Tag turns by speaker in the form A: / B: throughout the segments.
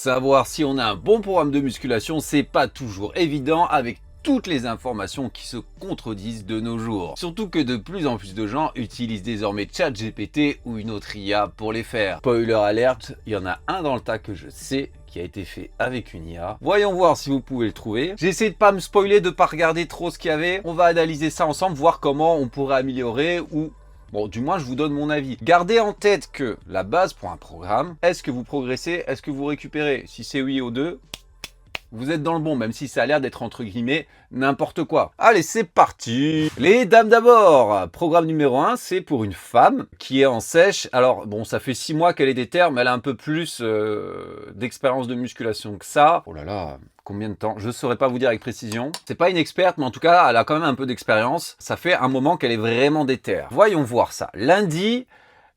A: Savoir si on a un bon programme de musculation, c'est pas toujours évident avec toutes les informations qui se contredisent de nos jours. Surtout que de plus en plus de gens utilisent désormais ChatGPT ou une autre IA pour les faire. Spoiler alerte, il y en a un dans le tas que je sais qui a été fait avec une IA. Voyons voir si vous pouvez le trouver. J'ai essayé de pas me spoiler, de pas regarder trop ce qu'il y avait. On va analyser ça ensemble, voir comment on pourrait améliorer ou... Bon, du moins, je vous donne mon avis. Gardez en tête que la base pour un programme, est-ce que vous progressez, est-ce que vous récupérez? Si c'est oui aux deux, vous êtes dans le bon, même si ça a l'air d'être entre guillemets n'importe quoi. Allez, c'est parti. Les dames d'abord. Programme numéro 1, c'est pour une femme qui est en sèche. Alors, bon, ça fait 6 mois qu'elle est déterre, mais elle a un peu plus d'expérience de musculation que ça. Oh là là, combien de temps? Je ne saurais pas vous dire avec précision. C'est pas une experte, mais en tout cas, elle a quand même un peu d'expérience. Ça fait un moment qu'elle est vraiment déterre. Voyons voir ça. Lundi,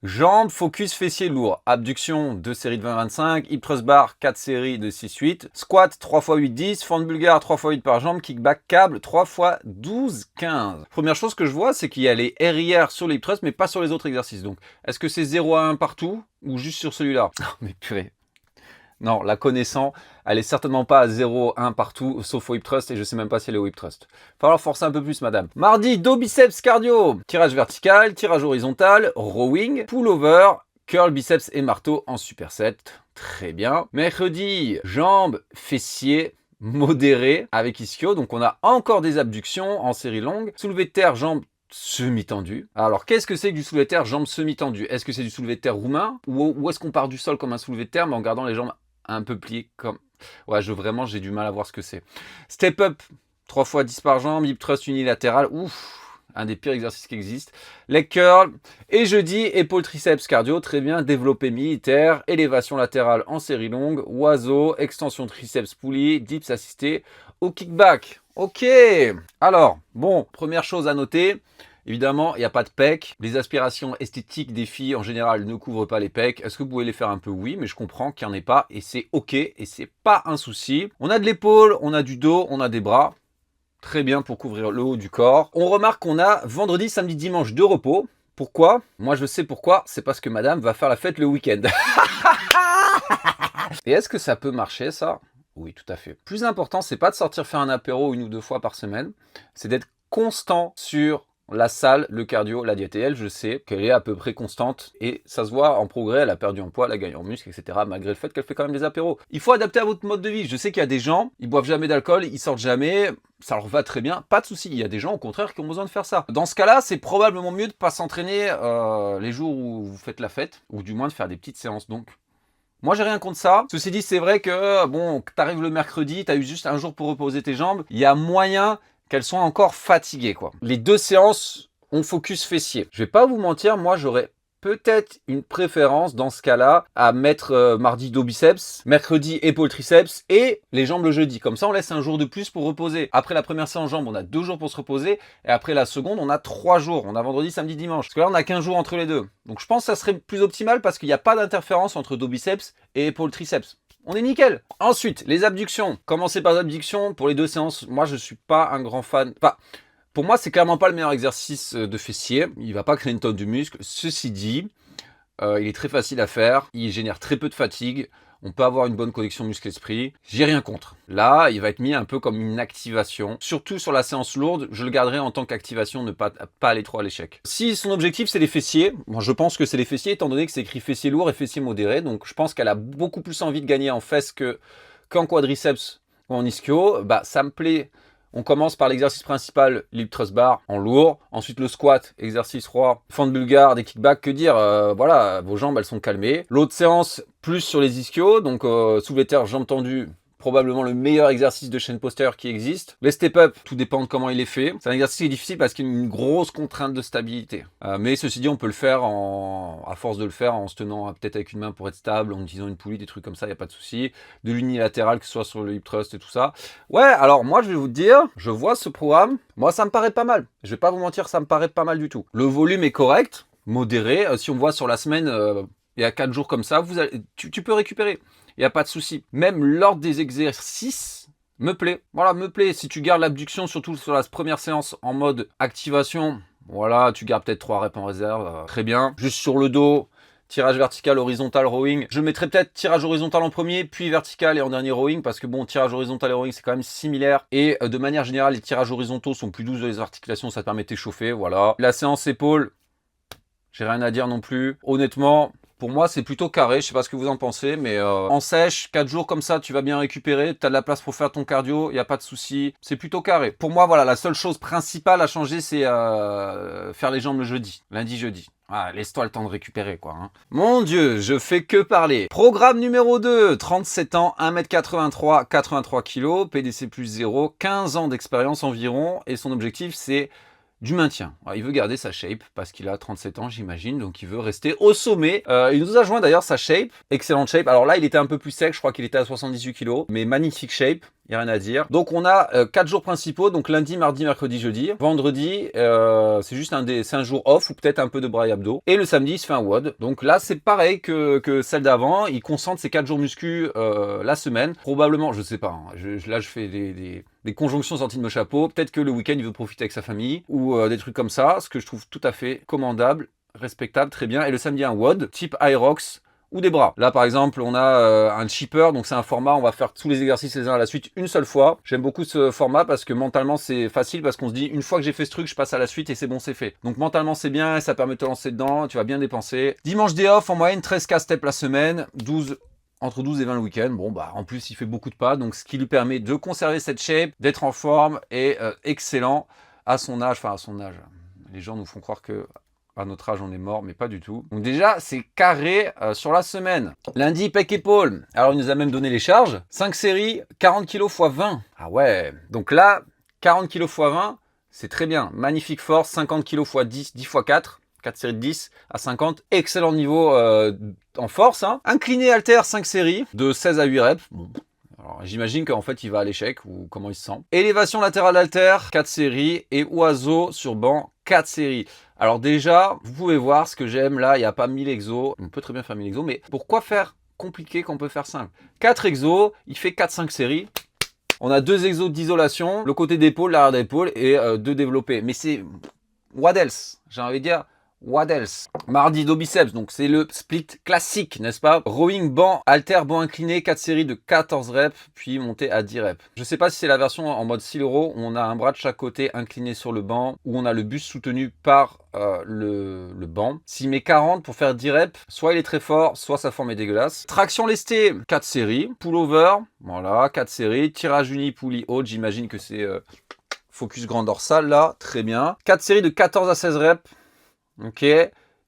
A: jambes, focus, fessiers lourds. Abduction, 2 séries de 20-25. Hip thrust bar, 4 séries de 6-8. Squat, 3 x 8-10. Fente bulgare, 3 x 8 par jambe. Kickback, câble, 3 x 12-15. Première chose que je vois, c'est qu'il y a les RIR sur les hip thrust, mais pas sur les autres exercices. Donc, est-ce que c'est 0 à 1 partout ou juste sur celui-là? Mais purée. Non, la connaissant, elle est certainement pas à 0,1 partout, sauf au hip thrust, et je sais même pas si elle est au hip thrust. Falloir forcer un peu plus, madame. Mardi, dos biceps cardio. Tirage vertical, tirage horizontal, rowing, pullover, curl, biceps et marteau en superset. Très bien. Mercredi, jambes, fessiers, modéré avec ischio. Donc on a encore des abductions en série longue. Soulevé de terre, jambes semi-tendu. Alors, qu'est-ce que c'est que du soulevé de terre, jambes semi-tendues? Est-ce que c'est du soulevé de terre roumain? Ou est-ce qu'on part du sol comme un soulevé de terre, mais en gardant les jambes un peu pliées comme... Ouais, vraiment, j'ai du mal à voir ce que c'est. Step up, 3 x 10 par jambe, hip thrust unilatéral. Ouf, un des pires exercices qui existent. Leg curl. Et jeudi, épaule triceps cardio. Très bien. Développé militaire. Élévation latérale en série longue. Oiseau. Extension triceps poulie. Dips assisté au kickback. Ok. Alors, bon, première chose à noter. Évidemment, il n'y a pas de pecs. Les aspirations esthétiques des filles, en général, ne couvrent pas les pecs. Est-ce que vous pouvez les faire un peu? Oui, mais je comprends qu'il n'y en ait pas. Et c'est ok. Et c'est pas un souci. On a de l'épaule, on a du dos, on a des bras. Très bien pour couvrir le haut du corps. On remarque qu'on a vendredi, samedi, dimanche de repos. Pourquoi? Moi, je sais pourquoi. C'est parce que madame va faire la fête le week-end. Et est-ce que ça peut marcher, ça? Oui, tout à fait. Plus important, c'est pas de sortir faire un apéro 1 ou 2 fois par semaine. C'est d'être constant sur la salle, le cardio, la diète. Et elle, je sais qu'elle est à peu près constante et ça se voit en progrès, elle a perdu en poids, elle a gagné en muscle, etc. malgré le fait qu'elle fait quand même des apéros. Il faut adapter à votre mode de vie. Je sais qu'il y a des gens, ils boivent jamais d'alcool, ils sortent jamais, ça leur va très bien, pas de souci. Il y a des gens au contraire qui ont besoin de faire ça. Dans ce cas-là, c'est probablement mieux de pas s'entraîner les jours où vous faites la fête, ou du moins de faire des petites séances donc. Moi, j'ai rien contre ça. Ceci dit, c'est vrai que, bon, t'arrives le mercredi, t'as eu juste un jour pour reposer tes jambes, il y a moyen qu'elles soient encore fatiguées, quoi. Les 2 séances, on focus fessier. Je vais pas vous mentir, moi, j'aurais peut-être une préférence dans ce cas-là à mettre mardi dos biceps, mercredi épaule triceps et les jambes le jeudi. Comme ça, on laisse un jour de plus pour reposer. Après la première séance jambes, on a 2 jours pour se reposer et après la seconde, on a 3 jours. On a vendredi, samedi, dimanche. Parce que là, on a qu'un jour entre les deux. Donc, je pense que ça serait plus optimal parce qu'il n'y a pas d'interférence entre dos biceps et épaule triceps. On est nickel. Ensuite, les abductions. Commencer par les abductions. Pour les 2 séances, moi, je suis pas un grand fan. Enfin, pour moi, c'est clairement pas le meilleur exercice de fessier. Il va pas créer une tonne de muscle. Ceci dit, il est très facile à faire. Il génère très peu de fatigue. On peut avoir une bonne connexion muscle-esprit. J'ai rien contre. Là, il va être mis un peu comme une activation. Surtout sur la séance lourde, je le garderai en tant qu'activation, ne pas aller trop à l'échec. Si son objectif, c'est les fessiers, moi je pense que c'est les fessiers, étant donné que c'est écrit fessiers lourds et fessiers modérés. Donc je pense qu'elle a beaucoup plus envie de gagner en fesses qu'en quadriceps ou en ischio. Bah, ça me plaît. On commence par l'exercice principal, l'hip thrust bar en lourd. Ensuite, le squat, exercice roi, fente bulgare, des kickbacks. Que dire, voilà, vos jambes, elles sont calmées. L'autre séance, plus sur les ischios. Donc, soulevé de terre, jambes tendues. Probablement le meilleur exercice de chaîne postérieure qui existe. Les step-up, tout dépend de comment il est fait. C'est un exercice qui est difficile parce qu'il y a une grosse contrainte de stabilité. Mais ceci dit, on peut le faire à force de le faire en se tenant peut-être avec une main pour être stable, en utilisant une poulie, des trucs comme ça, il n'y a pas de souci. De l'unilatéral, que ce soit sur le hip thrust et tout ça. Ouais, alors moi je vais vous dire, je vois ce programme, moi ça me paraît pas mal. Je vais pas vous mentir, ça me paraît pas mal du tout. Le volume est correct, modéré. Si on voit sur la semaine, il y a 4 jours comme ça, tu peux récupérer. Il n'y a pas de souci. Même l'ordre des exercices me plaît. Voilà, me plaît. Si tu gardes l'abduction, surtout sur la première séance en mode activation, voilà, tu gardes peut-être 3 reps en réserve. Très bien. Juste sur le dos, tirage vertical, horizontal, rowing. Je mettrais peut-être tirage horizontal en premier, puis vertical et en dernier rowing, parce que bon, tirage horizontal et rowing, c'est quand même similaire. Et de manière générale, les tirages horizontaux sont plus doux dans les articulations, ça te permet de t'échauffer, voilà. La séance épaule, j'ai rien à dire non plus. Honnêtement, pour moi, c'est plutôt carré. Je sais pas ce que vous en pensez, mais en sèche, 4 jours comme ça, tu vas bien récupérer. Tu as de la place pour faire ton cardio, il n'y a pas de souci. C'est plutôt carré. Pour moi, voilà, la seule chose principale à changer, c'est faire les jambes le jeudi, lundi, jeudi. Ah, laisse-toi le temps de récupérer, quoi. Hein. Mon Dieu, je fais que parler. Programme numéro 2, 37 ans, 1m83, 83 kg, PDC plus 0, 15 ans d'expérience environ. Et son objectif, c'est du maintien. Alors, il veut garder sa shape parce qu'il a 37 ans, j'imagine, donc il veut rester au sommet. Il nous a joint d'ailleurs sa shape, excellente shape. Alors là, il était un peu plus sec, je crois qu'il était à 78 kg, mais magnifique shape. Il n'y a rien à dire. Donc on a 4 jours principaux, donc lundi, mardi, mercredi, jeudi. Vendredi, c'est juste un jour off ou peut-être un peu de bras et abdos. Et le samedi, il se fait un WOD. Donc là, c'est pareil que celle d'avant. Il concentre ses 4 jours muscu la semaine. Probablement, je sais pas. Hein, là, je fais des conjonctions sorties de mon chapeau. Peut-être que le week-end, il veut profiter avec sa famille ou des trucs comme ça, ce que je trouve tout à fait commandable, respectable, très bien. Et le samedi, un WOD type Aerox ou des bras. Là par exemple on a un chipper, donc c'est un format, on va faire tous les exercices les uns à la suite une seule fois. J'aime beaucoup ce format parce que mentalement c'est facile, parce qu'on se dit une fois que j'ai fait ce truc je passe à la suite et c'est bon, c'est fait. Donc mentalement c'est bien et ça permet de te lancer dedans, tu vas bien dépenser. Dimanche day off, en moyenne 13K steps la semaine, entre 12 et 20 le week-end. Bon bah en plus il fait beaucoup de pas, donc ce qui lui permet de conserver cette shape, d'être en forme et excellent à son âge, enfin à son âge. Les gens nous font croire que à notre âge, on est mort, mais pas du tout. Donc déjà, c'est carré sur la semaine. Lundi, pec épaule. Alors, il nous a même donné les charges. 5 séries, 40 kg x 20. Ah ouais. Donc là, 40 kg x 20, c'est très bien. Magnifique force. 50 kg x 10, 10 x 4. 4 séries de 10 à 50. Excellent niveau en force. Hein. Incliné haltère, 5 séries de 16 à 8 reps. Bon. Alors, j'imagine qu'en fait, il va à l'échec ou comment il se sent. Élévation latérale haltère, 4 séries. Et oiseau sur banc, 4 séries. Alors déjà, vous pouvez voir ce que j'aime là, il n'y a pas 1000 exos. On peut très bien faire 1000 exos, mais pourquoi faire compliqué quand on peut faire simple? 4 exos, il fait 4-5 séries. On a 2 exos d'isolation, le côté d'épaule, l'arrière d'épaule et 2 développés. Mais c'est what else? J'ai envie de dire what else? Mardi, dos biceps, donc c'est le split classique, n'est-ce pas? Rowing, banc, halter, banc incliné, 4 séries de 14 reps, puis monter à 10 reps. Je ne sais pas si c'est la version en mode Silero, où on a un bras de chaque côté incliné sur le banc, où on a le buste soutenu par le banc. S'il met 40 pour faire 10 reps, soit il est très fort, soit sa forme est dégueulasse. Traction lestée, 4 séries. Pull-over, voilà, 4 séries. Tirage uni, poulie haute, j'imagine que c'est focus grand dorsal, là, très bien. 4 séries de 14 à 16 reps. Ok,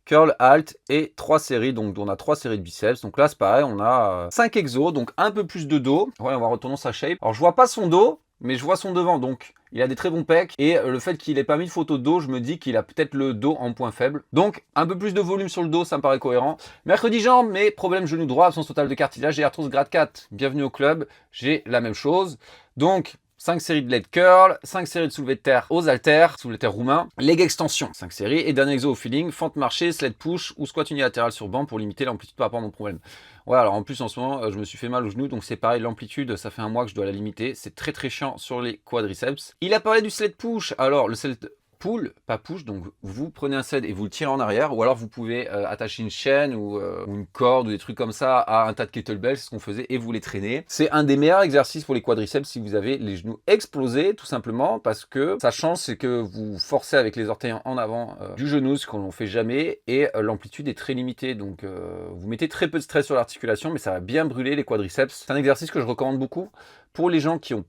A: curl, halt et 3 séries, donc on a 3 séries de biceps. Donc là c'est pareil, on a 5 exos, donc un peu plus de dos. Ouais, on va retourner sa shape. Alors je vois pas son dos, mais je vois son devant, donc il a des très bons pecs. Et le fait qu'il ait pas mis de photo de dos, je me dis qu'il a peut-être le dos en point faible. Donc un peu plus de volume sur le dos, ça me paraît cohérent. Mercredi jambes, mais problème genou droit, absence totale de cartilage et arthrose grade 4. Bienvenue au club, j'ai la même chose. Donc 5 séries de leg curl, 5 séries de soulevé de terre aux haltères, soulevé de terre roumain, leg extension, 5 séries, et dernier exo au feeling, fente marché, sled push ou squat unilatéral sur banc pour limiter l'amplitude par rapport à mon problème. Ouais, alors en plus en ce moment, je me suis fait mal au genou, donc c'est pareil, l'amplitude, ça fait un mois que je dois la limiter, c'est très très chiant sur les quadriceps. Il a parlé du sled push, alors le sled pull, pas push, donc vous prenez un sled et vous le tirez en arrière, ou alors vous pouvez attacher une chaîne ou une corde ou des trucs comme ça à un tas de kettlebells, c'est ce qu'on faisait, et vous les traînez. C'est un des meilleurs exercices pour les quadriceps si vous avez les genoux explosés, tout simplement, parce que sa chance c'est que vous forcez avec les orteils en avant du genou, ce qu'on ne fait jamais, et l'amplitude est très limitée, donc vous mettez très peu de stress sur l'articulation, mais ça va bien brûler les quadriceps. C'est un exercice que je recommande beaucoup pour les gens qui ont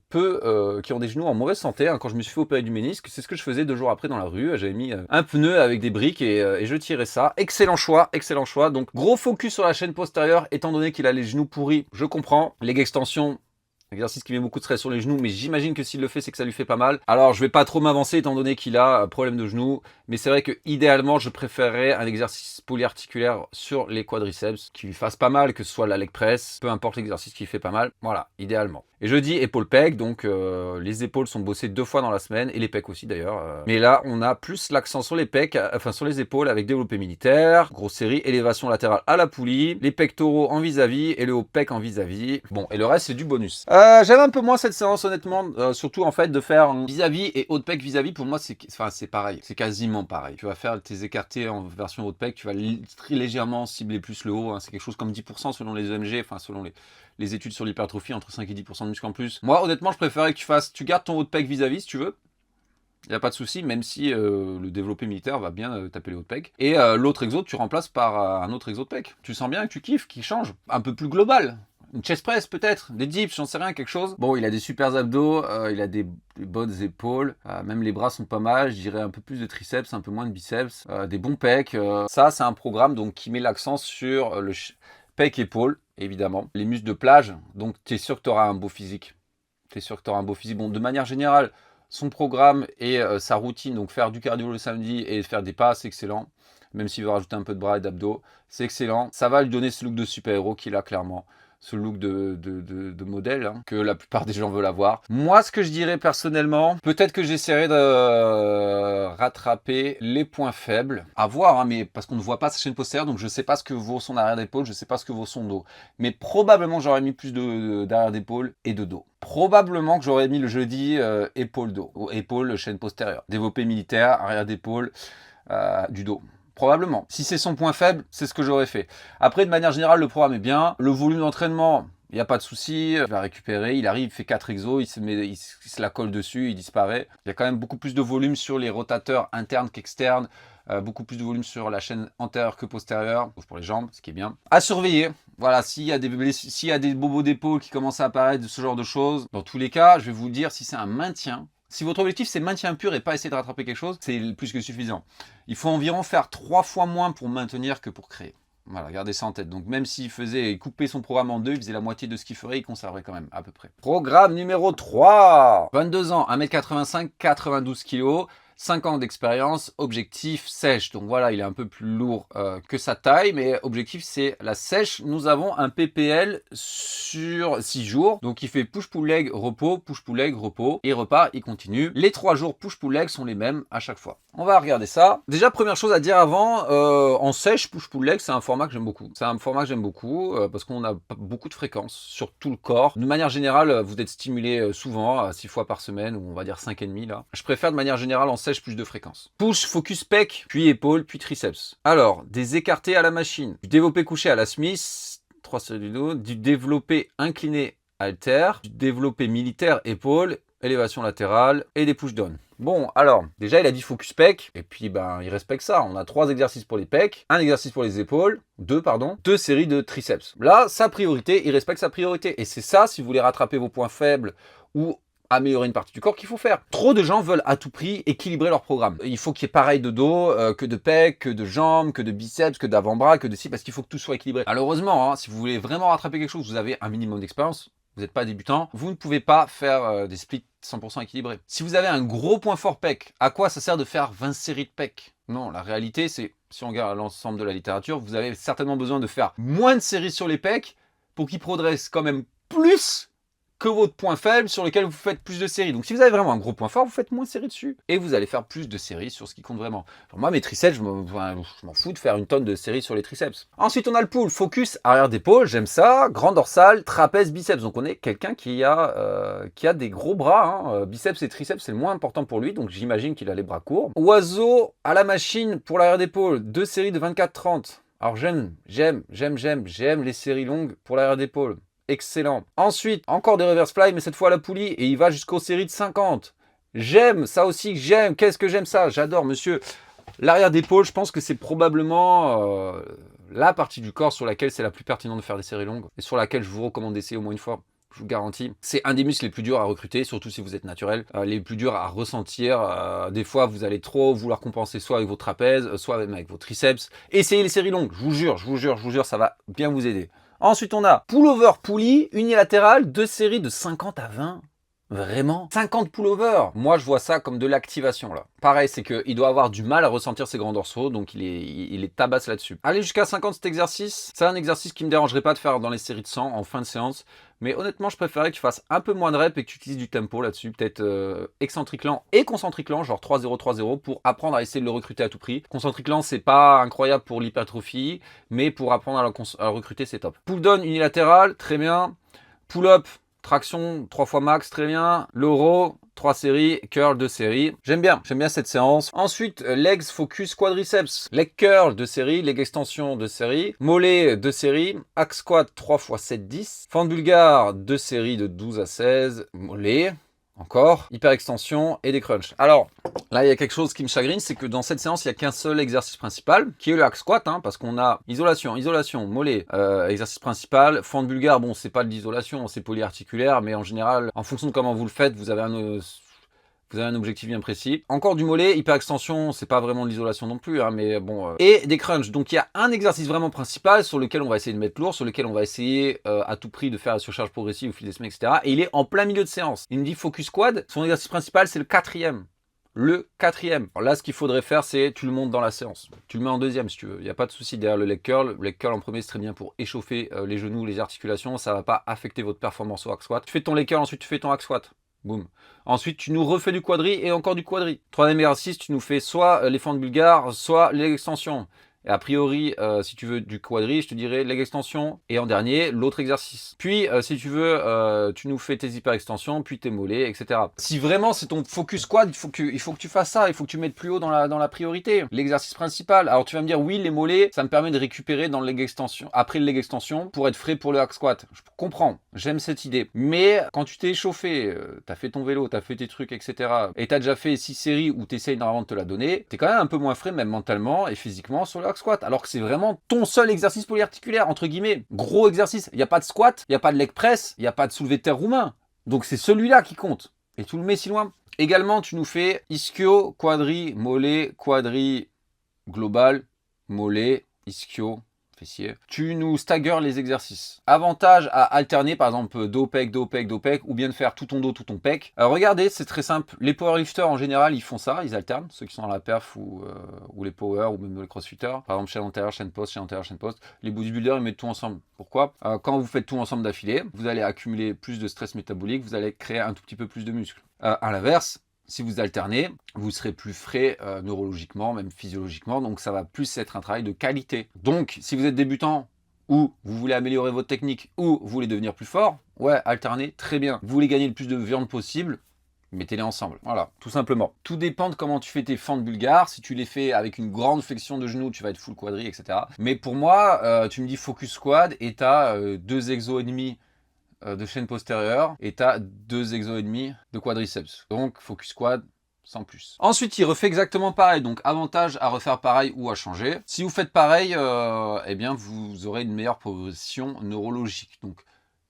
A: qui ont des genoux en mauvaise santé. Hein. Quand je me suis fait opérer du ménisque, c'est ce que je faisais 2 jours après dans la rue. J'avais mis un pneu avec des briques et je tirais ça. Excellent choix, excellent choix. Donc gros focus sur la chaîne postérieure, étant donné qu'il a les genoux pourris, je comprends. Leg extension, exercice qui met beaucoup de stress sur les genoux, mais j'imagine que s'il le fait, c'est que ça lui fait pas mal. Alors, je vais pas trop m'avancer étant donné qu'il a un problème de genou, mais c'est vrai que idéalement, je préférerais un exercice polyarticulaire sur les quadriceps qui lui fasse pas mal, que ce soit la leg press, peu importe l'exercice qui fait pas mal. Voilà, idéalement. Et jeudi, épaule pec, donc les épaules sont bossées 2 fois dans la semaine, et les pecs aussi d'ailleurs. Mais là, on a plus l'accent sur les pecs, enfin sur les épaules avec développé militaire, grosse série, élévation latérale à la poulie, les pectoraux en vis-à-vis et le haut pec en vis-à-vis. Bon, et le reste, c'est du bonus. J'aime un peu moins cette séance honnêtement, surtout en fait de faire vis-à-vis et haut de pec vis-à-vis, pour moi c'est pareil, c'est quasiment pareil. Tu vas faire tes écartés en version haut de pec, tu vas très légèrement cibler plus le haut, hein. C'est quelque chose comme 10% selon les EMG, enfin selon les études sur l'hypertrophie, entre 5 et 10% de muscle en plus. Moi honnêtement je préférais que tu gardes ton haut de pec vis-à-vis si tu veux. Il n'y a pas de souci, même si le développé militaire va bien taper les hauts de pec. Et l'autre exo, tu remplaces par un autre exo de pec. Tu sens bien que tu kiffes, qu'il change. Un peu plus global. Une chest press peut-être, des dips, j'en sais rien, quelque chose. Bon, il a des super abdos, il a des bonnes épaules, même les bras sont pas mal, je dirais un peu plus de triceps, un peu moins de biceps, des bons pecs. Ça, c'est un programme donc, qui met l'accent sur le pec-épaule, évidemment. Les muscles de plage, donc tu es sûr que tu auras un beau physique. Tu es sûr que tu auras un beau physique. Bon, de manière générale, son programme et sa routine, donc faire du cardio le samedi et faire des pas, c'est excellent. Même s'il veut rajouter un peu de bras et d'abdos, c'est excellent. Ça va lui donner ce look de super-héros qu'il a clairement. Ce look de modèle hein, que la plupart des gens veulent avoir. Moi, ce que je dirais personnellement, peut-être que j'essaierai de rattraper les points faibles. À voir, hein, mais parce qu'on ne voit pas sa chaîne postérieure, donc je ne sais pas ce que vaut son arrière d'épaule, je ne sais pas ce que vaut son dos. Mais probablement, j'aurais mis plus d'arrière d'épaule et de dos. Probablement que j'aurais mis le jeudi épaule-dos, ou épaule, chaîne postérieure. Développé militaire, arrière d'épaule, du dos. Probablement. Si c'est son point faible, c'est ce que j'aurais fait. Après, de manière générale, le programme est bien. Le volume d'entraînement, il n'y a pas de souci. Il va récupérer. Il arrive, il fait 4 exos, il se la colle dessus, il disparaît. Il y a quand même beaucoup plus de volume sur les rotateurs internes qu'externes. Beaucoup plus de volume sur la chaîne antérieure que postérieure, sauf pour les jambes, ce qui est bien. À surveiller. Voilà, s'il y a des bobos d'épaule qui commencent à apparaître, ce genre de choses, dans tous les cas, je vais vous dire si c'est un maintien. Si votre objectif c'est maintien pur et pas essayer de rattraper quelque chose, c'est plus que suffisant. Il faut environ faire 3 fois moins pour maintenir que pour créer. Voilà, gardez ça en tête. Donc même s'il faisait couper son programme en deux, il faisait la moitié de ce qu'il ferait, il conserverait quand même à peu près. Programme numéro 3. 22 ans, 1m85, 92 kg. 5 ans d'expérience, objectif sèche. Donc voilà, il est un peu plus lourd que sa taille, mais objectif c'est la sèche. Nous avons un PPL sur 6 jours. Donc il fait push-pull leg, repos, push-pull leg, repos. Et repart, il continue. Les 3 jours push-pull leg sont les mêmes à chaque fois. On va regarder ça. Déjà, première chose à dire avant, en sèche, push-pull leg, c'est un format que j'aime beaucoup. C'est un format que j'aime beaucoup parce qu'on a beaucoup de fréquences sur tout le corps. De manière générale, vous êtes stimulé souvent, 6 fois par semaine, ou on va dire 5,5 là. Je préfère de manière générale en sèche plus de fréquences. Push, focus pec, puis épaule, puis triceps. Alors, des écartés à la machine, du développé couché à la Smith, 3 séries du dos, du développé incliné halter, du développé militaire épaule, élévation latérale et des push down. Bon, alors, déjà il a dit focus pec, et puis ben il respecte ça. On a 3 exercices pour les pecs, un exercice pour les épaules, 2 séries de triceps. Là, sa priorité, il respecte sa priorité. Et c'est ça, si vous voulez rattraper vos points faibles ou améliorer une partie du corps qu'il faut faire. Trop de gens veulent à tout prix équilibrer leur programme. Il faut qu'il y ait pareil de dos, que de pecs, que de jambes, que de biceps, que d'avant-bras, que de ci, parce qu'il faut que tout soit équilibré. Malheureusement, hein, si vous voulez vraiment rattraper quelque chose, vous avez un minimum d'expérience, vous n'êtes pas débutant, vous ne pouvez pas faire des splits 100% équilibrés. Si vous avez un gros point fort pec, à quoi ça sert de faire 20 séries de pec? Non, la réalité c'est, si on regarde l'ensemble de la littérature, vous avez certainement besoin de faire moins de séries sur les pecs pour qu'ils progressent quand même plus que votre point faible sur lequel vous faites plus de séries. Donc si vous avez vraiment un gros point fort, vous faites moins de séries dessus. Et vous allez faire plus de séries sur ce qui compte vraiment. Enfin, moi, mes triceps, je m'en fous de faire une tonne de séries sur les triceps. Ensuite, on a le pull, focus, arrière d'épaule, j'aime ça. Grand dorsal, trapèze, biceps. Donc on est quelqu'un qui a des gros bras. Hein. Biceps et triceps, c'est le moins important pour lui. Donc j'imagine qu'il a les bras courts. Oiseau à la machine pour l'arrière d'épaule. 2 séries de 24-30. Alors j'aime les séries longues pour l'arrière d'épaule. Excellent. Ensuite, encore des reverse fly, mais cette fois à la poulie, et il va jusqu'aux séries de 50. J'aime, ça aussi, j'aime. Qu'est-ce que j'aime ça? J'adore, monsieur. L'arrière d'épaule, je pense que c'est probablement la partie du corps sur laquelle c'est la plus pertinente de faire des séries longues, et sur laquelle je vous recommande d'essayer au moins une fois. Je vous garantis. C'est un des muscles les plus durs à recruter, surtout si vous êtes naturel. Les plus durs à ressentir. Des fois, vous allez trop vouloir compenser soit avec vos trapèzes, soit même avec vos triceps. Essayez les séries longues, je vous jure, ça va bien vous aider. Ensuite, on a pull-over poulie unilatéral, 2 séries de 50 à 20. Vraiment 50 pull-over. Moi, je vois ça comme de l'activation, là. Pareil, c'est qu'il doit avoir du mal à ressentir ses grands dorsaux, donc il est tabasse là-dessus. Aller jusqu'à 50 cet exercice, c'est un exercice qui me dérangerait pas de faire dans les séries de 100 en fin de séance, mais honnêtement, je préférerais que tu fasses un peu moins de reps et que tu utilises du tempo là-dessus, peut-être excentrique lent et concentrique lent, genre 3-0, 3-0, pour apprendre à essayer de le recruter à tout prix. Concentrique lent, c'est pas incroyable pour l'hypertrophie, mais pour apprendre à le recruter, c'est top. Pull down unilatéral, très bien. Pull up, traction 3 fois max, très bien. L'euro, 3 séries, curl 2 séries. J'aime bien cette séance. Ensuite, legs focus quadriceps. Leg curl 2 séries, leg extension 2 séries, mollet 2 séries, hack squat 3 x 7, 10. Fente bulgare 2 séries de 12 à 16, mollet. Encore, hyper extension et des crunchs. Alors, là, il y a quelque chose qui me chagrine, c'est que dans cette séance, il n'y a qu'un seul exercice principal, qui est le hack squat, parce qu'on a isolation, mollet, exercice principal, fente bulgare, bon, c'est pas de l'isolation, c'est polyarticulaire, mais en général, en fonction de comment vous le faites, vous avez un objectif bien précis. Encore du mollet, hyper extension, c'est pas vraiment de l'isolation non plus, mais bon. Et des crunchs. Donc il y a un exercice vraiment principal sur lequel on va essayer de mettre lourd, sur lequel on va essayer à tout prix de faire la surcharge progressive au fil des semaines, etc. Et il est en plein milieu de séance. Il me dit focus quad, son exercice principal c'est le quatrième. Le quatrième. Alors là, ce qu'il faudrait faire, c'est tu le montes dans la séance. Tu le mets en deuxième si tu veux. Il n'y a pas de souci derrière le leg curl. Le leg curl en premier, c'est très bien pour échauffer les genoux, les articulations. Ça ne va pas affecter votre performance au hack squat. Tu fais ton leg curl, ensuite tu fais ton hack squat. Boum. Ensuite, tu nous refais du quadri et encore du quadri. Troisième exercice, tu nous fais soit les fentes bulgares, soit les extensions. Et a priori, si tu veux du quadri, je te dirais leg extension. Et en dernier, l'autre exercice. Puis, si tu veux, tu nous fais tes hyper extensions, puis tes mollets, etc. Si vraiment c'est ton focus quad, il faut que tu fasses ça. Il faut que tu mettes plus haut dans la priorité. L'exercice principal. Alors, tu vas me dire, oui, les mollets, ça me permet de récupérer dans le leg extension. Après le leg extension, pour être frais pour le hack squat. Je comprends. J'aime cette idée. Mais quand tu t'es échauffé, t'as fait ton vélo, t'as fait tes trucs, etc. Et t'as déjà fait 6 séries où t'essayes normalement de te la donner, t'es quand même un peu moins frais, même mentalement et physiquement, sur le hack squat. Alors que c'est vraiment ton seul exercice polyarticulaire, entre guillemets. Gros exercice. Il n'y a pas de squat, il n'y a pas de leg press, il n'y a pas de soulevé de terre roumain. Donc c'est celui-là qui compte. Et tu le mets si loin. Également, tu nous fais ischio, quadri, mollet, quadri, global, mollet, ischio, fessier. Tu nous staggers les exercices. Avantage à alterner, par exemple, dos, pec, dos, pec, dos, pec, ou bien de faire tout ton dos, tout ton pec. Alors regardez, c'est très simple. Les powerlifters, en général, ils font ça, ils alternent. Ceux qui sont dans la perf ou les power, ou même les crossfitters. Par exemple, chaîne antérieure, chaîne post, chaîne antérieure, chaîne post. Les bodybuilders, ils mettent tout ensemble. Pourquoi quand vous faites tout ensemble d'affilée, vous allez accumuler plus de stress métabolique, vous allez créer un tout petit peu plus de muscles. À l'inverse, si vous alternez, vous serez plus frais neurologiquement, même physiologiquement, donc ça va plus être un travail de qualité. Donc, si vous êtes débutant, ou vous voulez améliorer votre technique, ou vous voulez devenir plus fort, ouais, alternez, très bien. Vous voulez gagner le plus de viande possible, mettez-les ensemble. Voilà, tout simplement. Tout dépend de comment tu fais tes fentes bulgares. Si tu les fais avec une grande flexion de genoux, tu vas être full quadri, etc. Mais pour moi, tu me dis focus squad, et tu as 2 exos et demi de chaîne postérieure et tu as 2 exos et demi de quadriceps. Donc focus quad sans plus. Ensuite, il refait exactement pareil. Donc avantage à refaire pareil ou à changer. Si vous faites pareil, eh bien vous aurez une meilleure progression neurologique. Donc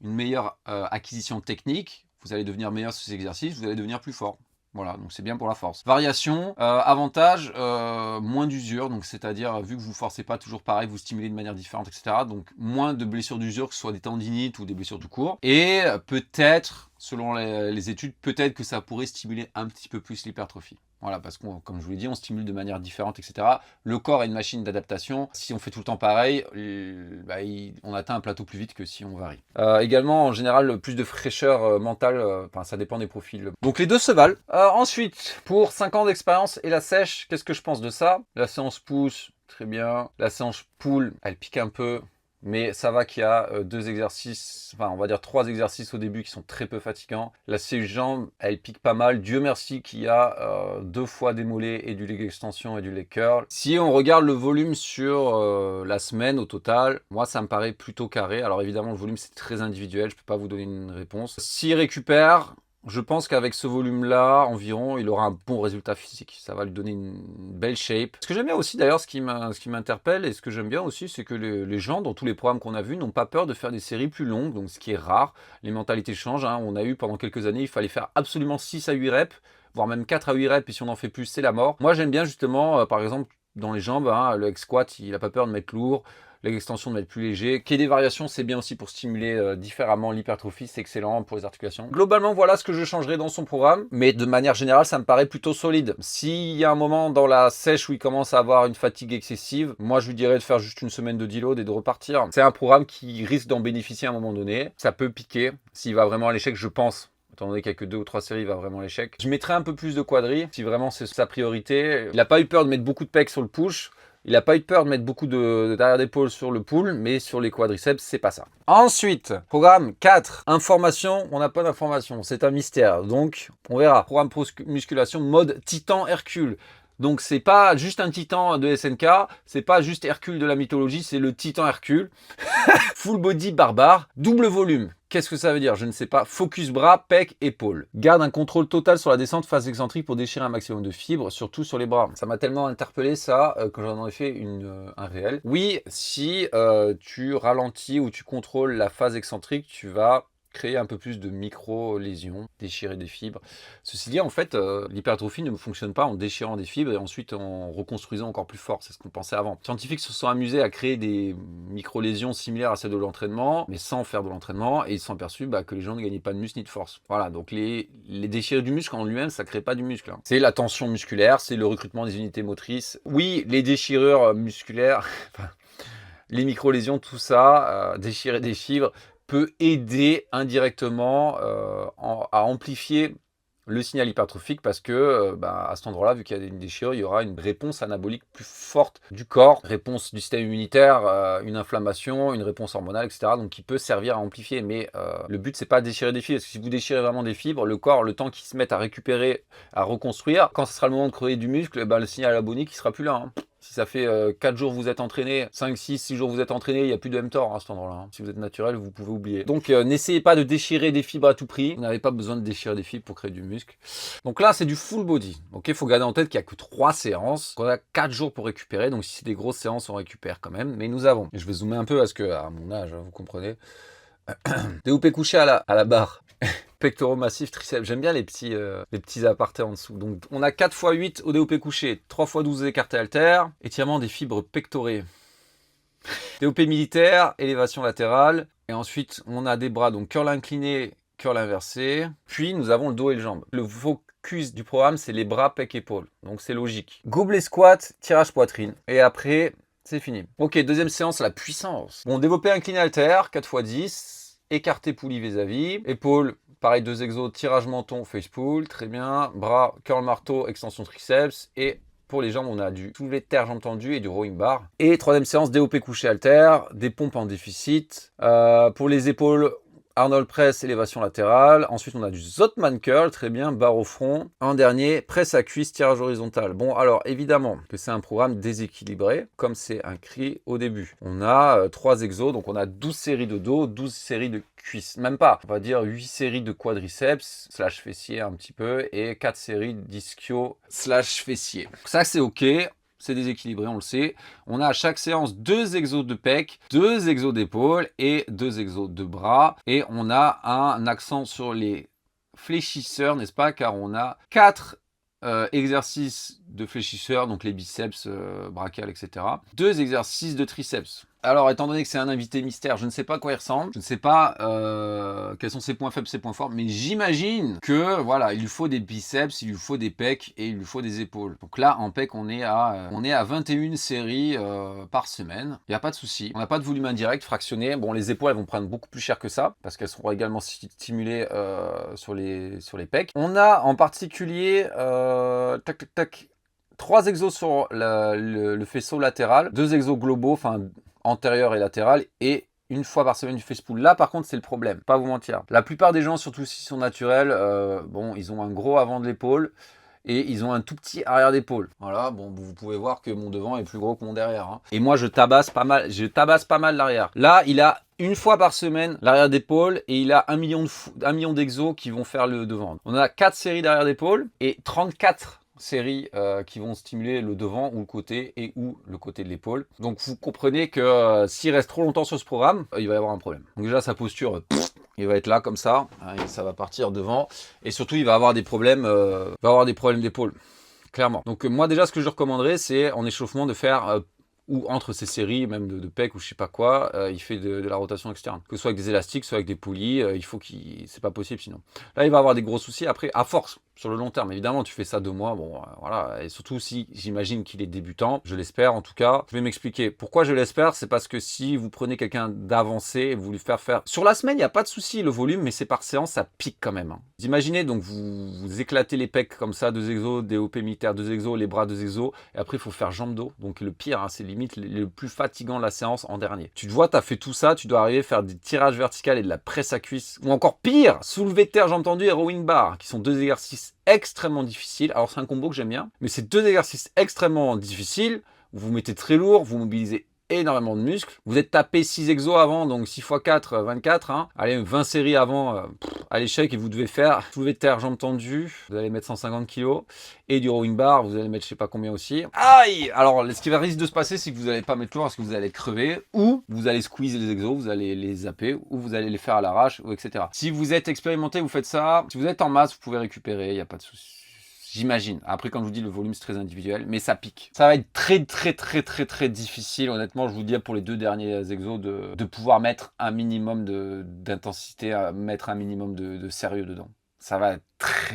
A: une meilleure acquisition technique. Vous allez devenir meilleur sur ces exercices, vous allez devenir plus fort. Voilà, donc c'est bien pour la force. Variation, avantage, moins d'usure, donc c'est-à-dire vu que vous ne forcez pas toujours pareil, vous stimulez de manière différente, etc. Donc moins de blessures d'usure, que ce soit des tendinites ou des blessures tout court. Et peut-être, selon les études, peut-être que ça pourrait stimuler un petit peu plus l'hypertrophie. Voilà, parce que comme je vous l'ai dit, on stimule de manière différente, etc. Le corps est une machine d'adaptation. Si on fait tout le temps pareil, on atteint un plateau plus vite que si on varie. Également, en général, plus de fraîcheur mentale, ça dépend des profils. Donc les deux se valent. Ensuite, pour 5 ans d'expérience et la sèche, qu'est-ce que je pense de ça? La séance pousse, très bien. La séance pull, elle pique un peu. Mais ça va qu'il y a 2 exercices, enfin on va dire 3 exercices au début qui sont très peu fatigants. La séance jambes, elle pique pas mal. Dieu merci qu'il y a 2 fois des mollets et du leg extension et du leg curl. Si on regarde le volume sur la semaine au total, moi ça me paraît plutôt carré. Alors évidemment le volume c'est très individuel, je peux pas vous donner une réponse. S'il récupère, je pense qu'avec ce volume-là, environ, il aura un bon résultat physique. Ça va lui donner une belle shape. Ce que j'aime bien aussi, d'ailleurs, ce qui m'interpelle et ce que j'aime bien aussi, c'est que les gens, dans tous les programmes qu'on a vus, n'ont pas peur de faire des séries plus longues, donc ce qui est rare. Les mentalités changent. On a eu pendant quelques années, il fallait faire absolument 6 à 8 reps, voire même 4 à 8 reps, et si on en fait plus, c'est la mort. Moi, j'aime bien justement, par exemple, dans les jambes, le leg squat, il n'a pas peur de mettre lourd. L'extension de mettre plus léger. Qu'il y ait des variations, c'est bien aussi pour stimuler différemment l'hypertrophie, c'est excellent pour les articulations. Globalement, voilà ce que je changerais dans son programme, mais de manière générale, ça me paraît plutôt solide. S'il y a un moment dans la sèche où il commence à avoir une fatigue excessive, moi je lui dirais de faire juste une semaine de deload et de repartir. C'est un programme qui risque d'en bénéficier à un moment donné. Ça peut piquer s'il va vraiment à l'échec, je pense. Étant donné qu'il n'y a que 2 ou 3 séries, il va vraiment à l'échec. Je mettrais un peu plus de quadri, si vraiment c'est sa priorité. Il n'a pas eu peur de mettre beaucoup de pecs sur le push. Il n'a pas eu peur de mettre beaucoup d'arrière d'épaule sur le pull, mais sur les quadriceps, c'est pas ça. Ensuite, programme 4, information, on n'a pas d'information, c'est un mystère, donc on verra. Programme pro musculation mode Titan Hercule. Donc c'est pas juste un titan de SNK, c'est pas juste Hercule de la mythologie, c'est le titan Hercule. Full body barbare, double volume. Qu'est-ce que ça veut dire? Je ne sais pas. Focus bras, pec, épaule. Garde un contrôle total sur la descente face excentrique pour déchirer un maximum de fibres, surtout sur les bras. Ça m'a tellement interpellé ça quand j'en ai fait un réel. Oui, si tu ralentis ou tu contrôles la phase excentrique, tu vas créer un peu plus de micro-lésions, déchirer des fibres. Ceci dit, en fait, l'hypertrophie ne fonctionne pas en déchirant des fibres et ensuite en reconstruisant encore plus fort. C'est ce qu'on pensait avant. Les scientifiques se sont amusés à créer des micro-lésions similaires à celles de l'entraînement, mais sans faire de l'entraînement, et ils se sont aperçus que les gens ne gagnaient pas de muscle ni de force. Voilà, donc les déchirés du muscle en lui-même, ça ne crée pas du muscle. Hein. C'est la tension musculaire, c'est le recrutement des unités motrices. Oui, les déchirures musculaires, les micro-lésions, tout ça, déchirer des fibres, peut aider indirectement à amplifier le signal hypertrophique parce que à cet endroit-là, vu qu'il y a une déchirure, il y aura une réponse anabolique plus forte du corps, réponse du système immunitaire, une inflammation, une réponse hormonale, etc. Donc qui peut servir à amplifier. Mais le but, c'est pas de déchirer des fibres. Parce que si vous déchirez vraiment des fibres, le corps, le temps qu'il se mette à récupérer, à reconstruire, quand ce sera le moment de crever du muscle, le signal anabolique, il sera plus là. Hein. Si ça fait 4 jours vous êtes entraîné, 5, 6, 6 jours vous êtes entraîné, il n'y a plus de mTOR à cet endroit-là. Hein. Si vous êtes naturel, vous pouvez oublier. Donc n'essayez pas de déchirer des fibres à tout prix. Vous n'avez pas besoin de déchirer des fibres pour créer du muscle. Donc là, c'est du full body. Il faut garder en tête qu'il n'y a que 3 séances, qu'on a 4 jours pour récupérer. Donc si c'est des grosses séances, on récupère quand même. Mais nous avons, et je vais zoomer un peu parce que à mon âge, vous comprenez, développé couché à la barre. Pectoraux massifs, triceps. J'aime bien les petits apartés en dessous. Donc, on a 4 x 8 au développé couché, 3 x 12 écartés haltères, étirement des fibres pectorées. Développé militaire, élévation latérale. Et ensuite, on a des bras, donc curl incliné, curl inversé. Puis, nous avons le dos et les jambes. Le focus du programme, c'est les bras, pec, épaules. Donc, c'est logique. Gobelet squat, tirage poitrine. Et après, c'est fini. Ok, deuxième séance, la puissance. Bon, développé incliné haltère, 4 x 10. Écarté poulie vis-à-vis. Épaules. Pareil, 2 exos, tirage menton, face pull, très bien. Bras, curl marteau, extension triceps. Et pour les jambes, on a du soulevé de terre, jambes tendues et du rowing bar. Et troisième séance, DOP couché haltère, des pompes en déficit. Pour les épaules, Arnold press, élévation latérale. Ensuite, on a du Zottman curl, très bien, barre au front. En dernier, presse à cuisse, tirage horizontal. Bon, alors évidemment que c'est un programme déséquilibré, comme c'est inscrit au début. On a 3 exos, donc on a 12 séries de dos, 12 séries de cuisses. Même pas, on va dire 8 séries de quadriceps, slash fessier un petit peu, et 4 séries d'ischio, slash fessier. Ça, c'est OK. C'est déséquilibré, on le sait. On a à chaque séance 2 exos de pec, 2 exos d'épaule et 2 exos de bras. Et on a un accent sur les fléchisseurs, n'est-ce pas? Car on a 4 exercices de fléchisseurs, donc les biceps, brachial, etc. 2 exercices de triceps. Alors, étant donné que c'est un invité mystère, je ne sais pas à quoi il ressemble, je ne sais pas quels sont ses points faibles, ses points forts, mais j'imagine que, voilà, il lui faut des biceps, il lui faut des pecs et il lui faut des épaules. Donc là, en pec, on est à 21 séries par semaine. Il n'y a pas de souci. On n'a pas de volume indirect, fractionné. Bon, les épaules, elles vont prendre beaucoup plus cher que ça, parce qu'elles seront également stimulées sur les pecs. On a en particulier, 3 exos sur le faisceau latéral, 2 exos globaux, enfin antérieur et latéral, et une fois par semaine du face pull. Là, par contre, c'est le problème, pas vous mentir. La plupart des gens, surtout s'ils sont naturels, ils ont un gros avant de l'épaule et ils ont un tout petit arrière d'épaule. Voilà, bon, vous pouvez voir que mon devant est plus gros que mon derrière. Hein. Et moi, je tabasse pas mal l'arrière. Là, il a une fois par semaine l'arrière d'épaule et il a 1 million d'exos qui vont faire le devant. On a 4 séries d'arrière d'épaule et 34 séries qui vont stimuler le devant ou le côté et ou le côté de l'épaule. Donc vous comprenez que s'il reste trop longtemps sur ce programme, il va y avoir un problème. Donc déjà sa posture, il va être là comme ça, hein, et ça va partir devant et surtout il va avoir des problèmes, d'épaule, clairement. Donc moi déjà ce que je recommanderais c'est en échauffement de faire ou entre ces séries, même de pec ou je sais pas quoi, il fait de la rotation externe. Que ce soit avec des élastiques, soit avec des poulies, c'est pas possible sinon. Là, il va avoir des gros soucis après, à force sur le long terme. Évidemment, tu fais ça 2 mois, bon, voilà. Et surtout si j'imagine qu'il est débutant, je l'espère en tout cas. Je vais m'expliquer. Pourquoi je l'espère? C'est parce que si vous prenez quelqu'un d'avancé et vous lui faire... Sur la semaine, il n'y a pas de souci, le volume, mais c'est par séance, ça pique quand même. Hein. Vous imaginez, donc vous éclatez les pecs comme ça, 2 exos, DOP militaire, 2 exos, les bras, 2 exos, et après il faut faire jambes dos. Donc le pire, hein, c'est limite le plus fatigant de la séance en dernier. Tu te vois, tu as fait tout ça, tu dois arriver à faire des tirages verticaux et de la presse à cuisse, ou encore pire, soulevé de terre, jambes tendues et rowing bar, qui sont 2 exercices extrêmement difficiles. Alors c'est un combo que j'aime bien, mais c'est 2 exercices extrêmement difficiles. Vous vous mettez très lourd, vous mobilisez énormément de muscles. Vous êtes tapé 6 exos avant, donc 6 x 4, 24. Hein. Allez, 20 séries avant à l'échec et vous devez faire soulevé de terre, jambes tendues. Vous allez mettre 150 kg. Et du rowing bar, vous allez mettre je sais pas combien aussi. Aïe! Alors, ce qui va risque de se passer, c'est que vous n'allez pas mettre lourd parce que vous allez crever. Ou vous allez squeezer les exos, vous allez les zapper. Ou vous allez les faire à l'arrache, etc. Si vous êtes expérimenté, vous faites ça. Si vous êtes en masse, vous pouvez récupérer, il n'y a pas de souci. J'imagine. Après, comme je vous dis, le volume, c'est très individuel, mais ça pique. Ça va être très difficile, honnêtement, je vous dis, pour les 2 derniers exos, de pouvoir mettre un minimum d'intensité, mettre un minimum de sérieux dedans. Ça va être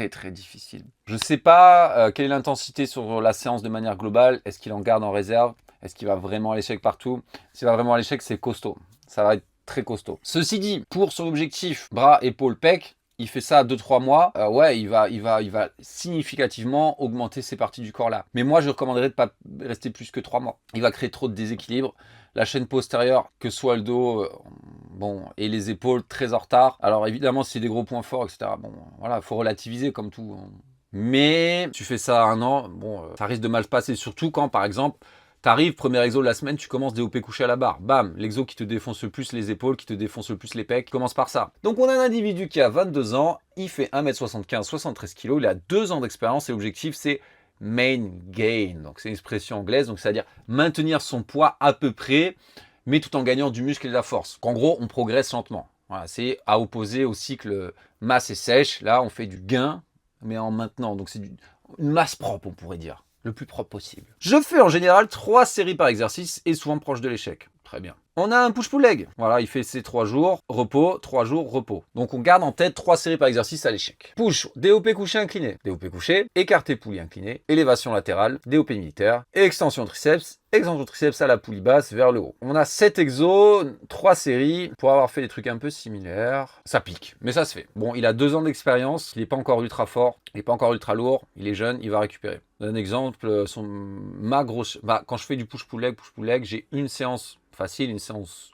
A: très difficile. Je ne sais pas quelle est l'intensité sur la séance de manière globale. Est-ce qu'il en garde en réserve? Est-ce qu'il va vraiment à l'échec partout? S'il va vraiment à l'échec, c'est costaud. Ça va être très costaud. Ceci dit, pour son objectif, bras, épaules, pec, il fait ça 2-3 mois, ouais, il va significativement augmenter ces parties du corps là. Mais moi, je recommanderais de pas rester plus que 3 mois. Il va créer trop de déséquilibre. La chaîne postérieure, que soit le dos, bon, et les épaules, très en retard. Alors évidemment, c'est des gros points forts, etc. Bon, voilà, faut relativiser comme tout. Hein. Mais tu fais ça 1 an, bon, ça risque de mal se passer. Surtout quand, par exemple, t'arrives, premier exo de la semaine, tu commences DOP couché à la barre. Bam, l'exo qui te défonce le plus les épaules, qui te défonce le plus les pecs, commence par ça. Donc on a un individu qui a 22 ans, il fait 1m75, 73 kg, il a 2 ans d'expérience et l'objectif c'est main gain. Donc c'est une expression anglaise, donc c'est-à-dire maintenir son poids à peu près, mais tout en gagnant du muscle et de la force. En gros, on progresse lentement. Voilà, c'est à opposer au cycle masse et sèche. Là, on fait du gain, mais en maintenant. Donc c'est une masse propre, on pourrait dire. Le plus propre possible. Je fais en général 3 séries par exercice et souvent proche de l'échec. Très bien. On a un push-pull leg. Voilà, il fait ses 3 jours, repos, 3 jours, repos. Donc on garde en tête 3 séries par exercice à l'échec. Push, DOP couché incliné, DOP couché, écarté poulie incliné, élévation latérale, DOP militaire, extension triceps à la poulie basse vers le haut. On a 7 exos, 3 séries, pour avoir fait des trucs un peu similaires. Ça pique, mais ça se fait. Bon, il a 2 ans d'expérience, il n'est pas encore ultra fort, il n'est pas encore ultra lourd, il est jeune, il va récupérer. Un exemple, quand je fais du push-pull leg, j'ai une séance facile, une séance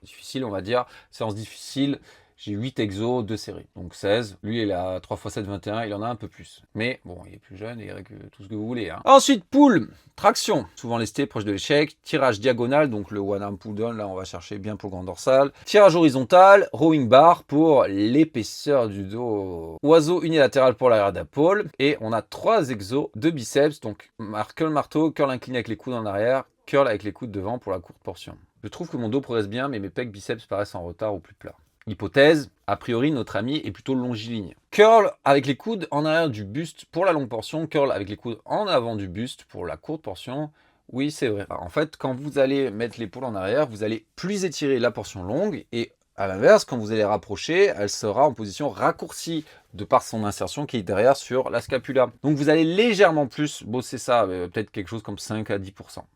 A: difficile, on va dire. Séance difficile, j'ai 8 exos, 2 séries. Donc 16. Lui, il a 3 x 7, 21. Il en a un peu plus. Mais bon, il est plus jeune et il règle tout ce que vous voulez. Hein. Ensuite, pull, traction. Souvent lesté, proche de l'échec. Tirage diagonal, donc le one arm pull down. Là, on va chercher bien pour le grand dorsal. Tirage horizontal, rowing bar pour l'épaisseur du dos. Oiseau unilatéral pour l'arrière d'épaule. Et on a 3 exos de biceps. Donc curl marteau, curl incliné avec les coudes en arrière. Curl avec les coudes devant pour la courte portion. Je trouve que mon dos progresse bien, mais mes pecs biceps paraissent en retard ou plus plat. Hypothèse, a priori, notre ami est plutôt longiligne. Curl avec les coudes en arrière du buste pour la longue portion, curl avec les coudes en avant du buste pour la courte portion. Oui, c'est vrai. En fait, quand vous allez mettre l'épaule en arrière, vous allez plus étirer la portion longue et à l'inverse, quand vous allez rapprocher, elle sera en position raccourcie de par son insertion qui est derrière sur la scapula. Donc vous allez légèrement plus bosser ça, peut-être quelque chose comme 5 à 10%.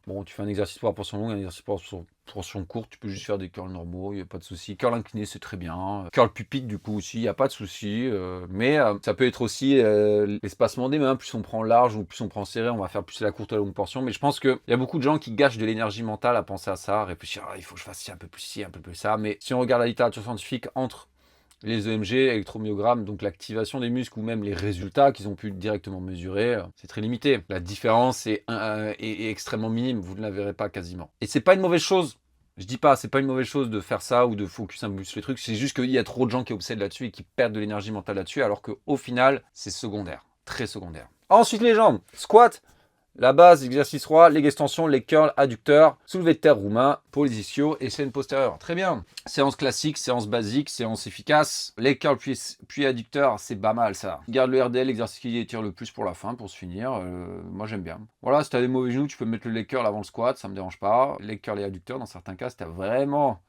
A: Bon, tu fais un exercice pour la portion longue, un exercice pour la portion courte, tu peux juste faire des curls normaux, il n'y a pas de souci. Curl incliné, c'est très bien. Curl pupitre, du coup, aussi, il n'y a pas de souci. Mais ça peut être aussi l'espacement des mains. Plus on prend large ou plus on prend serré, on va faire plus la courte ou la longue portion. Mais je pense qu'il y a beaucoup de gens qui gâchent de l'énergie mentale à penser à ça, à réfléchir, il faut que je fasse ci, un peu plus ci, un peu plus ça. Mais si on regarde la littérature scientifique entre les EMG, électromyogrammes, donc l'activation des muscles ou même les résultats qu'ils ont pu directement mesurer, c'est très limité. La différence est extrêmement minime, vous ne la verrez pas quasiment. Et c'est pas une mauvaise chose. Je dis pas, c'est pas une mauvaise chose de faire ça ou de focus un peu sur les trucs, c'est juste qu'il y a trop de gens qui obsèdent là-dessus et qui perdent de l'énergie mentale là-dessus, alors qu'au final, c'est secondaire, très secondaire. Ensuite les jambes, squat. La base, exercice 3, leg extension, leg curl, adducteur, soulevé de terre roumain, pour les ischios et chaîne postérieure. Très bien. Séance classique, séance basique, séance efficace. Leg curl puis adducteur, c'est pas mal ça. Garde le RDL, l'exercice qui étire le plus pour la fin, pour se finir. Moi j'aime bien. Voilà, si t'as des mauvais genoux, tu peux mettre le leg curl avant le squat, ça me dérange pas. Leg curl et adducteur, dans certains cas, si t'as vraiment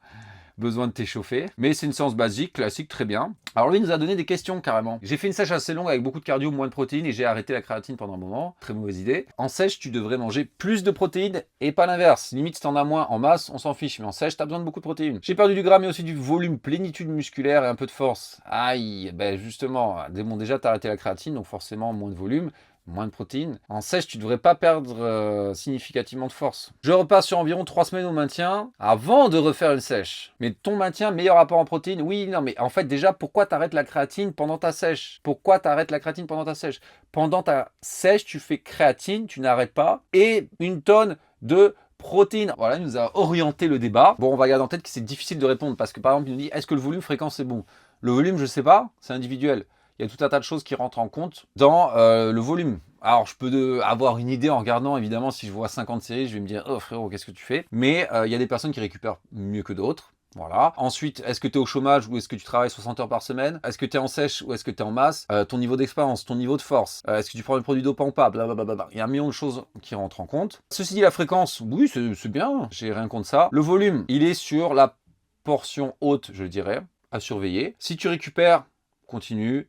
A: besoin de t'échauffer. Mais c'est une séance basique, classique, très bien. Alors lui, il nous a donné des questions carrément. J'ai fait une sèche assez longue avec beaucoup de cardio, moins de protéines et j'ai arrêté la créatine pendant un moment. Très mauvaise idée. En sèche, tu devrais manger plus de protéines et pas l'inverse. Limite, si t'en as moins en masse, on s'en fiche. Mais en sèche, t'as besoin de beaucoup de protéines. J'ai perdu du gras, mais aussi du volume, plénitude musculaire et un peu de force. Aïe, ben justement, bon, déjà, t'as arrêté la créatine, donc forcément, moins de volume. Moins de protéines. En sèche, tu devrais pas perdre significativement de force. Je repasse sur environ 3 semaines au maintien avant de refaire une sèche. Mais ton maintien, meilleur rapport en protéines. Oui, non, mais en fait, déjà, pourquoi t'arrêtes la créatine pendant ta sèche? Pourquoi t'arrêtes la créatine pendant ta sèche? Pendant ta sèche, tu fais créatine, tu n'arrêtes pas, et une tonne de protéines. Voilà, il nous a orienté le débat. Bon, on va garder en tête que c'est difficile de répondre parce que par exemple, il nous dit, est-ce que le volume fréquent c'est bon? Le volume, je sais pas, c'est individuel. Il y a tout un tas de choses qui rentrent en compte dans le volume. Alors, je peux avoir une idée en regardant, évidemment, si je vois 50 séries, je vais me dire, oh frérot, qu'est-ce que tu fais? Mais il y a des personnes qui récupèrent mieux que d'autres. Voilà. Ensuite, est-ce que tu es au chômage ou est-ce que tu travailles 60 heures par semaine? Est-ce que tu es en sèche ou est-ce que tu es en masse? Ton niveau d'expérience, ton niveau de force, est-ce que tu prends des produits dopants ou pas? Blablabla. Il y a un million de choses qui rentrent en compte. Ceci dit, la fréquence, oui, c'est bien, j'ai rien contre ça. Le volume, il est sur la portion haute, je dirais, à surveiller. Si tu récupères, continue.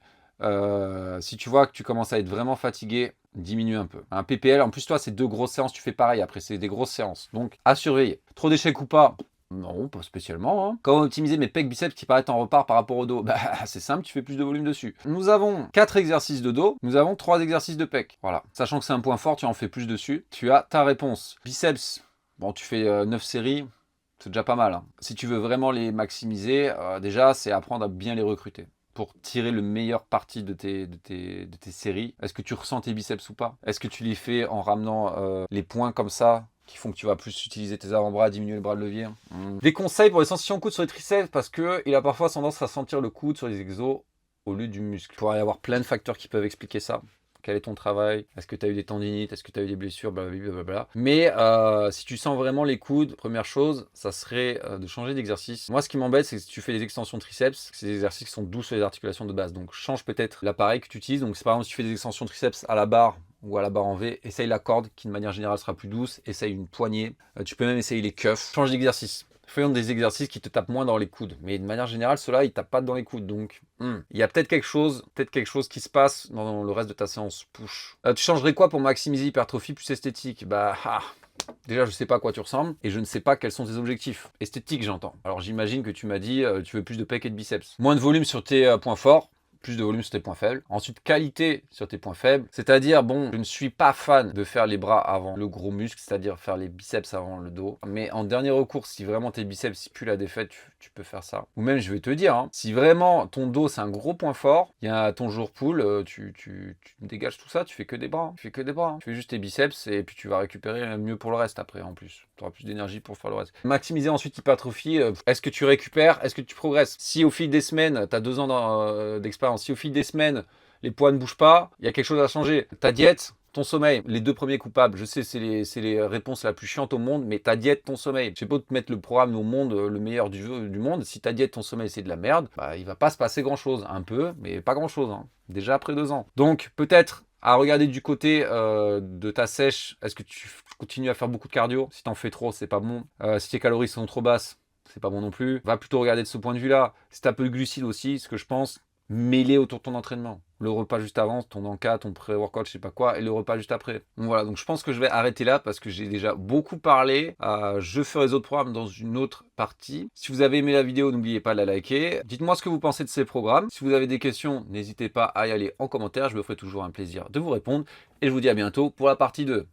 A: Si tu vois que tu commences à être vraiment fatigué, diminue un peu. Un PPL, en plus toi c'est 2 grosses séances, tu fais pareil après, c'est des grosses séances. Donc à surveiller. Trop d'échecs ou pas? Non, pas spécialement. Hein. Comment optimiser mes pecs biceps qui paraissent en repart par rapport au dos? Bah c'est simple, tu fais plus de volume dessus. Nous avons 4 exercices de dos, nous avons 3 exercices de pecs. Voilà. Sachant que c'est un point fort, tu en fais plus dessus. Tu as ta réponse. Biceps, bon tu fais 9 séries. C'est déjà pas mal. Hein. Si tu veux vraiment les maximiser, déjà c'est apprendre à bien les recruter. Pour tirer le meilleur parti de tes séries. Est-ce que tu ressens tes biceps ou pas? Est-ce que tu les fais en ramenant les points comme ça qui font que tu vas plus utiliser tes avant-bras, diminuer le bras de levier? Des conseils pour les sensations coude sur les triceps parce qu'il a parfois tendance à sentir le coude sur les exos au lieu du muscle. Il pourrait y avoir plein de facteurs qui peuvent expliquer ça. Quel est ton travail? Est-ce que tu as eu des tendinites? Est-ce que tu as eu des blessures? Blablabla. Mais si tu sens vraiment les coudes, première chose, ça serait de changer d'exercice. Moi, ce qui m'embête, c'est que si tu fais des extensions triceps, c'est des exercices qui sont doux sur les articulations de base. Donc, change peut-être l'appareil que tu utilises. Donc, par exemple, si tu fais des extensions triceps à la barre ou à la barre en V, essaye la corde qui, de manière générale, sera plus douce. Essaye une poignée. Tu peux même essayer les cuffs. Change d'exercice. Faisons des exercices qui te tapent moins dans les coudes. Mais de manière générale, ceux-là, ils tapent pas dans les coudes. Donc, il y a peut-être quelque chose qui se passe dans le reste de ta séance push. Tu changerais quoi pour maximiser l'hypertrophie plus esthétique? Déjà, je sais pas à quoi tu ressembles et je ne sais pas quels sont tes objectifs. Esthétiques, j'entends. Alors, j'imagine que tu m'as dit tu veux plus de pecs et de biceps. Moins de volume sur tes points forts. Plus de volume sur tes points faibles. Ensuite, qualité sur tes points faibles. C'est-à-dire, bon, je ne suis pas fan de faire les bras avant le gros muscle, c'est-à-dire faire les biceps avant le dos. Mais en dernier recours, si vraiment tes biceps, si plus la défaite, tu peux faire ça. Ou même, je vais te dire, hein, si vraiment ton dos, c'est un gros point fort, il y a ton jour pull, tu dégages tout ça, tu fais que des bras. Tu fais que des bras. Tu fais juste tes biceps et puis tu vas récupérer mieux pour le reste après, en plus. Tu auras plus d'énergie pour faire le reste. Maximiser ensuite l'hypertrophie. Est-ce que tu récupères? Est-ce que tu progresses? Si au fil des semaines, tu as 2 ans d'expérience, si au fil des semaines, les poids ne bougent pas, il y a quelque chose à changer. Ta diète, ton sommeil, les 2 premiers coupables, je sais, c'est les réponses la plus chiante au monde, mais ta diète, ton sommeil. Je sais pas te mettre le programme au monde, le meilleur du monde, si ta diète, ton sommeil, c'est de la merde, il va pas se passer grand-chose. Un peu, mais pas grand-chose. Hein. Déjà après 2 ans. Donc, peut-être à regarder du côté de ta sèche, est-ce que tu continues à faire beaucoup de cardio? Si t'en fais trop, c'est pas bon. Si tes calories sont trop basses, c'est pas bon non plus. Va plutôt regarder de ce point de vue-là. Si t'as peu de glucides aussi, ce que je pense, mêlé autour de ton entraînement. Le repas juste avant, ton encas, ton pré-workout, je sais pas quoi, et le repas juste après. Donc voilà, donc je pense que je vais arrêter là parce que j'ai déjà beaucoup parlé. Je ferai les autres programmes dans une autre partie. Si vous avez aimé la vidéo, n'oubliez pas de la liker. Dites-moi ce que vous pensez de ces programmes. Si vous avez des questions, n'hésitez pas à y aller en commentaire. Je me ferai toujours un plaisir de vous répondre. Et je vous dis à bientôt pour la partie 2.